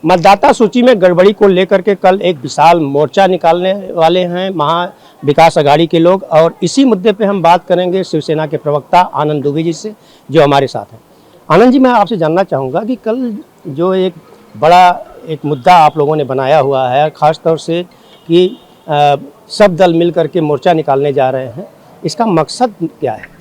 मतदाता सूची में गड़बड़ी को लेकर के कल एक विशाल मोर्चा निकालने वाले हैं महा विकास अघाड़ी के लोग, और इसी मुद्दे पे हम बात करेंगे शिवसेना के प्रवक्ता आनंद दुबे जी से, जो हमारे साथ हैं। आनंद जी, मैं आपसे जानना चाहूँगा कि कल जो एक बड़ा एक मुद्दा आप लोगों ने बनाया हुआ है, ख़ास तौर से कि सब दल मिल करके मोर्चा निकालने जा रहे हैं, इसका मकसद क्या है?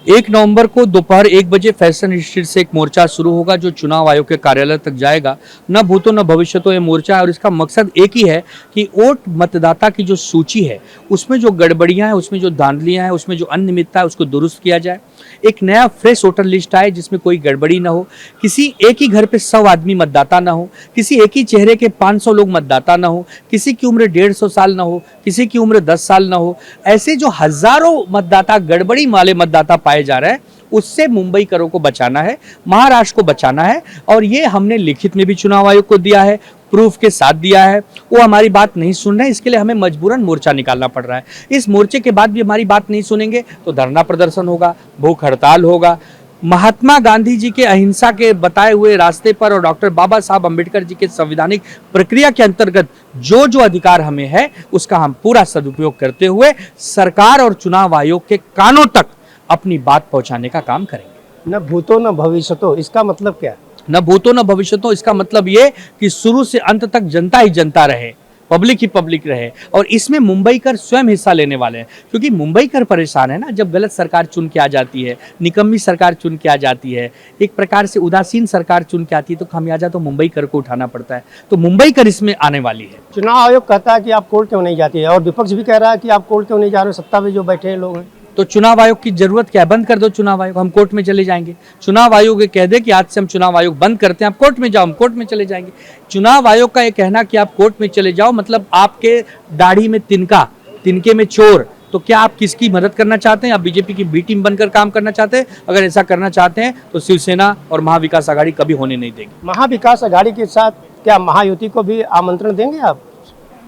1 नवंबर को दोपहर 1 बजे फैशन स्ट्रीट से एक मोर्चा शुरू होगा जो चुनाव आयोग के कार्यालय तक जाएगा। न भूतो न भविष्य तो ये मोर्चा है और इसका मकसद एक ही है कि वोट मतदाता की जो सूची है उसमें जो गड़बड़ियां हैं, उसमें जो धांधलियां हैं, उसमें जो अनियमितता है उसको दुरुस्त किया जाए। एक नया फ्रेश वोटर लिस्ट आए जिसमें कोई गड़बड़ी ना हो, किसी एक ही घर पे 100 आदमी मतदाता ना हो, किसी एक ही चेहरे के 500 लोग मतदाता ना हो, किसी की उम्र 150 साल ना हो, किसी की उम्र 10 साल ना हो। ऐसे जो हजारों मतदाता गड़बड़ी वाले मतदाता पाए जा रहे हैं, उससे मुंबई करों को बचाना है, महाराष्ट्र को बचाना है। और ये हमने लिखित में भी चुनाव आयोग को दिया है, प्रूफ के साथ दिया है। वो हमारी बात नहीं सुन रहे, इसके लिए हमें मजबूरन मोर्चा निकालना पड़ रहा है। इस मोर्चे के बाद भी हमारी बात नहीं सुनेंगे तो धरना प्रदर्शन होगा, भूख हड़ताल होगा। महात्मा गांधी जी के अहिंसा के बताए हुए रास्ते पर और डॉक्टर बाबा साहब अम्बेडकर जी के संवैधानिक प्रक्रिया के अंतर्गत जो जो अधिकार हमें है उसका हम पूरा सदुपयोग करते हुए सरकार और चुनाव आयोग के कानों तक अपनी बात पहुंचाने का काम करेंगे। न भूतो न भविष्यतो, इसका मतलब क्या है? न भूतो न भविष्यतो, इसका मतलब ये कि शुरू से अंत तक जनता ही जनता रहे, पब्लिक ही पब्लिक रहे। और इसमें मुंबईकर स्वयं हिस्सा लेने वाले हैं, क्योंकि मुंबईकर परेशान है ना। जब गलत सरकार चुन के आ जाती है, निकम्मी सरकार चुन के आ जाती है, एक प्रकार से उदासीन सरकार चुन के आती है, तो खामियाजा तो मुंबईकर को उठाना पड़ता है। तो मुंबईकर इसमें आने वाली है। चुनाव आयोग कहता है कि आप कोर्ट क्यों नहीं जाती है, और विपक्ष भी कह रहा है कि आप कोर्ट क्यों नहीं जा रहे हो, सत्ता में जो बैठे लोग हैं। तो चुनाव आयोग की जरूरत क्या है? बंद कर दो चुनाव आयोग, हम कोर्ट में चले जाएंगे। चुनाव आयोग ये कह दे कि आज से हम चुनाव आयोग बंद करते हैं, आप कोर्ट में जाओ, हम कोर्ट में चले जाएंगे। चुनाव आयोग का ये कहना कि आप कोर्ट में चले जाओ मतलब आपके दाढ़ी में तिनका, तिनके में चोर। तो क्या आप किसकी मदद करना चाहते हैं? आप बीजेपी की बी टीम बनकर काम करना चाहते हैं? अगर ऐसा करना चाहते हैं तो शिवसेना और महाविकास आघाड़ी कभी होने नहीं देगी। महाविकास आघाड़ी के साथ क्या महायुति को भी आमंत्रण देंगे आप?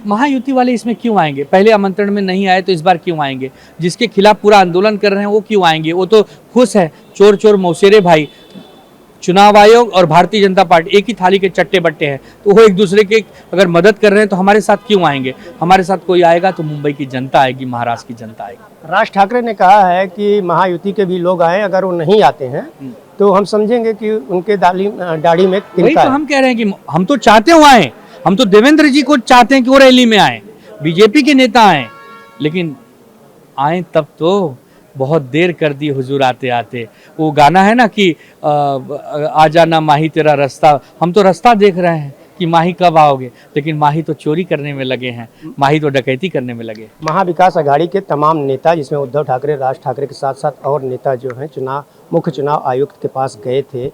महायुति वाले इसमें क्यों आएंगे? पहले आमंत्रण में नहीं आए तो इस बार क्यों आएंगे? जिसके खिलाफ पूरा आंदोलन कर रहे हैं वो क्यों आएंगे? वो तो खुश है, चोर चोर मौसेरे भाई। चुनाव आयोग और भारतीय जनता पार्टी एक ही थाली के चट्टे बट्टे हैं, तो वो एक दूसरे के अगर मदद कर रहे हैं तो हमारे साथ क्यों आएंगे? हमारे साथ कोई आएगा तो मुंबई की जनता आएगी, महाराष्ट्र की जनता आएगी। राज ठाकरे ने कहा है कि महायुति के भी लोग आए, अगर वो नहीं आते हैं तो हम समझेंगे कि उनके दाढ़ी में तिनका है। तो हम कह रहे हैं कि हम तो चाहते हो आए, हम तो देवेंद्र जी को चाहते हैं कि वो रैली में आए, बीजेपी के नेता आए, लेकिन आए तब तो बहुत देर कर दी हुजूर आते आते। वो गाना है ना कि आ जाना माही तेरा रास्ता, हम तो रास्ता देख रहे हैं कि माही कब आओगे, लेकिन माही तो चोरी करने में लगे हैं, माही तो डकैती करने में लगे। महाविकास आघाड़ी के तमाम नेता, जिसमें उद्धव ठाकरे, राज ठाकरे के साथ साथ और नेता जो हैं मुख्य चुनाव आयुक्त के पास गए थे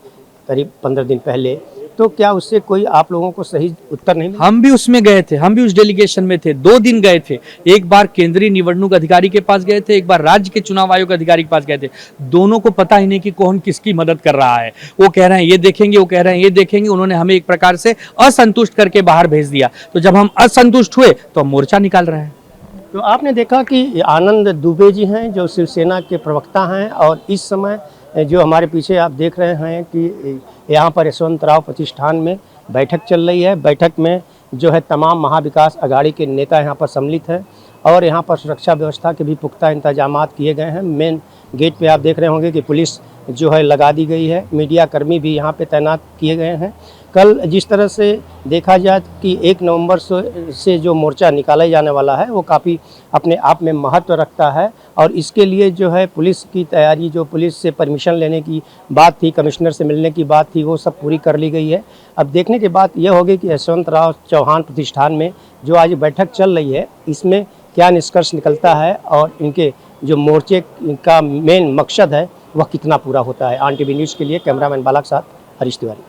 करीब 15 दिन पहले, तो क्या उससे कोई आप लोगों को सही उत्तर नहीं मिला? हम भी उसमें गए थे, हम भी उस डेलीगेशन में थे। 2 दिन गए थे, एक बार केंद्रीय निवडणूक अधिकारी के पास गए थे, एक बार राज्य के चुनाव आयोग अधिकारी के पास गए थे। दोनों को पता ही नहीं कि कौन किसकी मदद कर रहा है। वो कह रहे हैं ये देखेंगे, वो कह रहे हैं ये देखेंगे। उन्होंने हमें एक प्रकार से असंतुष्ट करके बाहर भेज दिया। तो जब हम असंतुष्ट हुए तो हम मोर्चा निकाल रहे हैं। तो आपने देखा कि आनंद दुबे जी हैं जो शिवसेना के प्रवक्ता हैं, और इस समय जो हमारे पीछे आप देख रहे हैं कि यहाँ पर यशवंतराव प्रतिष्ठान में बैठक चल रही है। बैठक में जो है तमाम महाविकास आघाड़ी के नेता यहाँ पर सम्मिलित हैं, और यहाँ पर सुरक्षा व्यवस्था के भी पुख्ता इंतजामात किए गए हैं। मेन गेट पे आप देख रहे होंगे कि पुलिस जो है लगा दी गई है, मीडिया कर्मी भी यहाँ पे तैनात किए गए हैं। कल जिस तरह से देखा जाए कि 1 नवंबर से जो मोर्चा निकाला जाने वाला है वो काफ़ी अपने आप में महत्व रखता है, और इसके लिए जो है पुलिस की तैयारी, जो पुलिस से परमिशन लेने की बात थी, कमिश्नर से मिलने की बात थी, वो सब पूरी कर ली गई है। अब देखने की बात यह होगी कि यशवंतराव चौहान प्रतिष्ठान में जो आज बैठक चल रही है इसमें क्या निष्कर्ष निकलता है, और इनके जो मोर्चे का मेन मकसद है वह कितना पूरा होता है। आन टीवी न्यूज़ के लिए कैमरामैन बाला के साथ हरीश तिवारी।